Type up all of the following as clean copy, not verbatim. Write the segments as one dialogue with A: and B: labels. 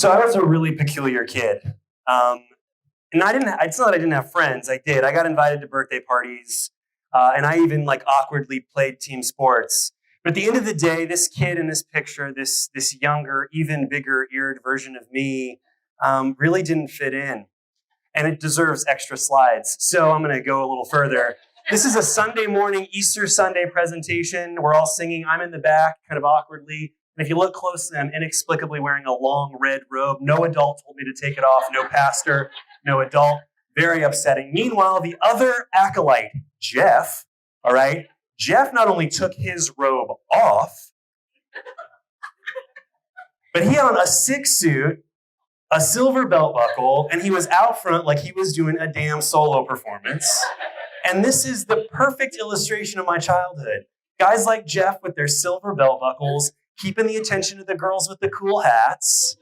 A: So I was a really peculiar kid. Um, and it's not that I didn't have friends. I did. I got invited to birthday parties. And I even awkwardly played team sports. But at the end of the day, this kid in this picture, this younger, even bigger eared version of me, really didn't fit in. And it deserves extra slides. So I'm going to go a little further. This is a Sunday morning, Easter Sunday presentation. We're all singing. I'm in the back, kind of awkwardly. And if you look closely, I'm inexplicably wearing a long red robe. No adult told me to take it off. No pastor, no adult. Very upsetting. Meanwhile, the other acolyte, Jeff, all right, Jeff not only took his robe off, but he had on a sick suit, a silver belt buckle, and he was out front like he was doing a damn solo performance. And this is the perfect illustration of my childhood. Guys like Jeff with their silver belt buckles, keeping the attention of the girls with the cool hats,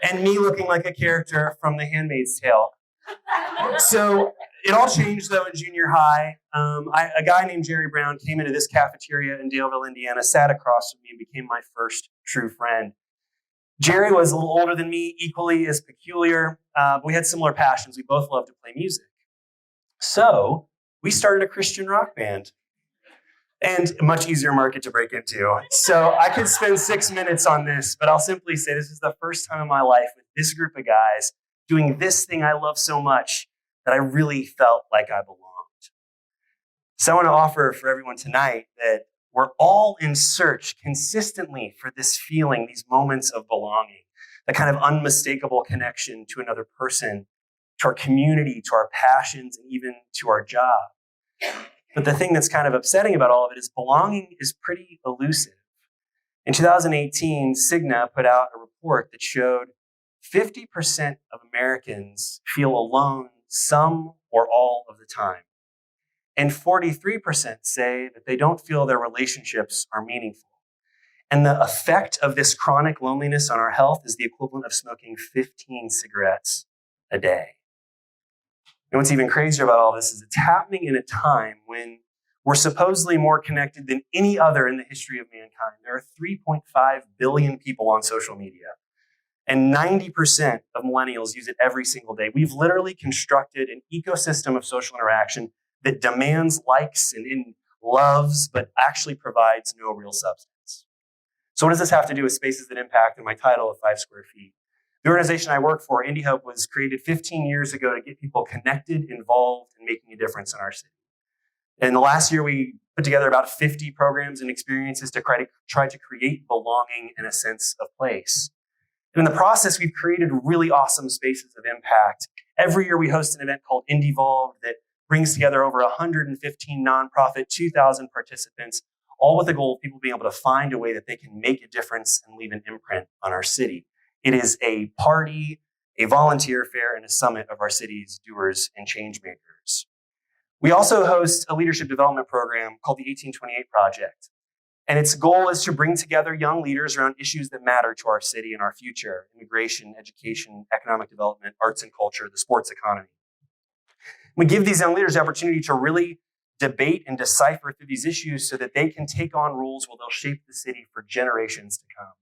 A: and me looking like a character from The Handmaid's Tale. So it all changed, though, in junior high. A guy named Jerry Brown came into this cafeteria in Daleville, Indiana, sat across from me, and became my first true friend. Jerry was a little older than me, equally as peculiar, but we had similar passions. We both loved to play music. So we started a Christian rock band. And a much easier market to break into. So I could spend 6 minutes on this, but I'll simply say this is the first time in my life with this group of guys doing this thing I love so much that I really felt like I belonged. So I want to offer for everyone tonight that we're all in search consistently for this feeling, these moments of belonging, the kind of unmistakable connection to another person, to our community, to our passions, and even to our job. But the thing that's kind of upsetting about all of it is belonging is pretty elusive. In 2018, Cigna put out a report that showed 50% of Americans feel alone some or all of the time. And 43% say that they don't feel their relationships are meaningful. And the effect of this chronic loneliness on our health is the equivalent of smoking 15 cigarettes a day. And what's even crazier about all this is it's happening in a time when we're supposedly more connected than any other in the history of mankind. There are 3.5 billion people on social media, and 90% of millennials use it every single day. We've literally constructed an ecosystem of social interaction that demands likes and loves, but actually provides no real substance. So what does this have to do with spaces that impact in my title of 5 Square Feet? The organization I work for, Indy was created 15 years ago to get people connected, involved, and making a difference in our city. And the last year, we put together about 50 programs and experiences to try to create belonging and a sense of place. And in the process, we've created really awesome spaces of impact. Every year, we host an event called Indy that brings together over 115 nonprofit, 2,000 participants, all with the goal of people being able to find a way that they can make a difference and leave an imprint on our city. It is a party, a volunteer fair, and a summit of our city's doers and change makers. We also host a leadership development program called the 1828 Project. And its goal is to bring together young leaders around issues that matter to our city and our future: immigration, education, economic development, arts and culture, the sports economy. We give these young leaders the opportunity to really debate and decipher through these issues so that they can take on roles where they'll shape the city for generations to come.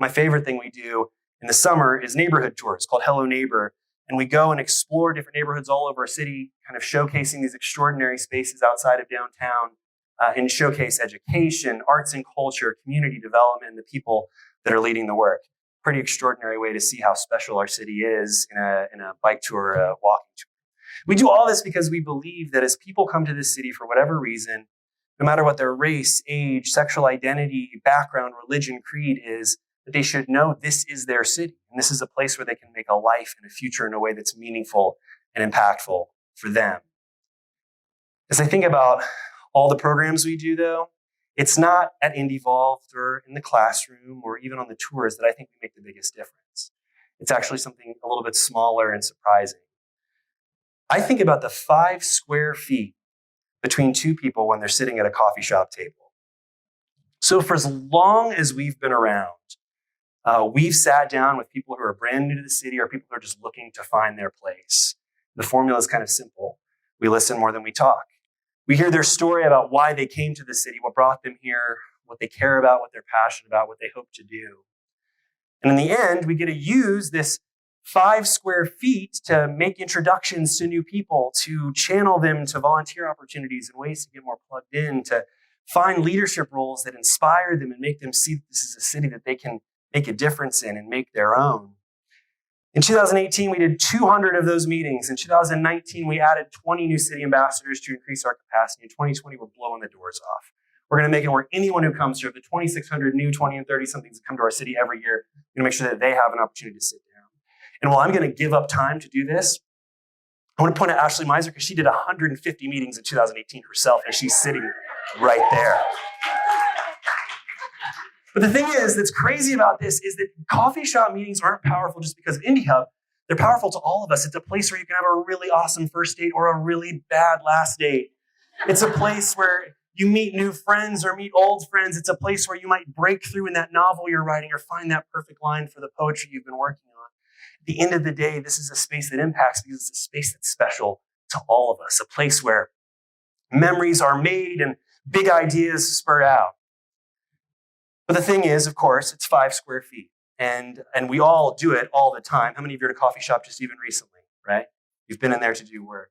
A: My favorite thing we do in the summer is neighborhood tours called Hello Neighbor. And we go and explore different neighborhoods all over our city, kind of showcasing these extraordinary spaces outside of downtown and showcase education, arts and culture, community development, and the people that are leading the work. Pretty extraordinary way to see how special our city is in a bike tour, a walking tour. We do all this because we believe that as people come to this city for whatever reason, no matter what their race, age, sexual identity, background, religion, creed is, that they should know this is their city. And this is a place where they can make a life and a future in a way that's meaningful and impactful for them. As I think about all the programs we do, though, it's not at Indy or in the classroom or even on the tours that I think we make the biggest difference. It's actually something a little bit smaller and surprising. I think about the 5 square feet between two people when they're sitting at a coffee shop table. So for as long as we've been around, we've sat down with people who are brand new to the city or people who are just looking to find their place. The formula is kind of simple. We listen more than we talk. We hear their story about why they came to the city, what brought them here, what they care about, what they're passionate about, what they hope to do. And in the end, we get to use this 5 square feet to make introductions to new people, to channel them to volunteer opportunities and ways to get more plugged in, to find leadership roles that inspire them and make them see that this is a city that they can make a difference in and make their own. In 2018, we did 200 of those meetings. In 2019, we added 20 new city ambassadors to increase our capacity. In 2020, we're blowing the doors off. We're going to make it where anyone who comes here, the 2,600 new 20 and 30-somethings that come to our city every year, we're going to make sure that they have an opportunity to sit down. And while I'm going to give up time to do this, I want to point out Ashley Miser because she did 150 meetings in 2018 herself, and she's sitting right there. But the thing is, that's crazy about this is that coffee shop meetings aren't powerful just because of Indy Hub. They're powerful to all of us. It's a place where you can have a really awesome first date or a really bad last date. It's a place where you meet new friends or meet old friends. It's a place where you might break through in that novel you're writing or find that perfect line for the poetry you've been working on. At the end of the day, this is a space that impacts because it's a space that's special to all of us, a place where memories are made and big ideas spur out. But the thing is, of course, it's 5 square feet. And we all do it all the time. How many of you are at a coffee shop just even recently, right? You've been in there to do work.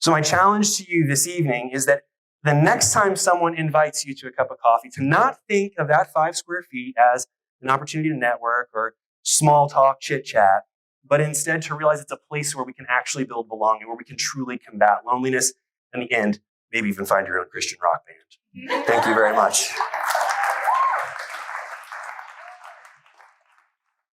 A: So my challenge to you this evening is that the next time someone invites you to a cup of coffee, to not think of that 5 square feet as an opportunity to network or small talk, chit chat, but instead to realize it's a place where we can actually build belonging, where we can truly combat loneliness, and in the end, maybe even find your own Christian rock band. Thank you very much.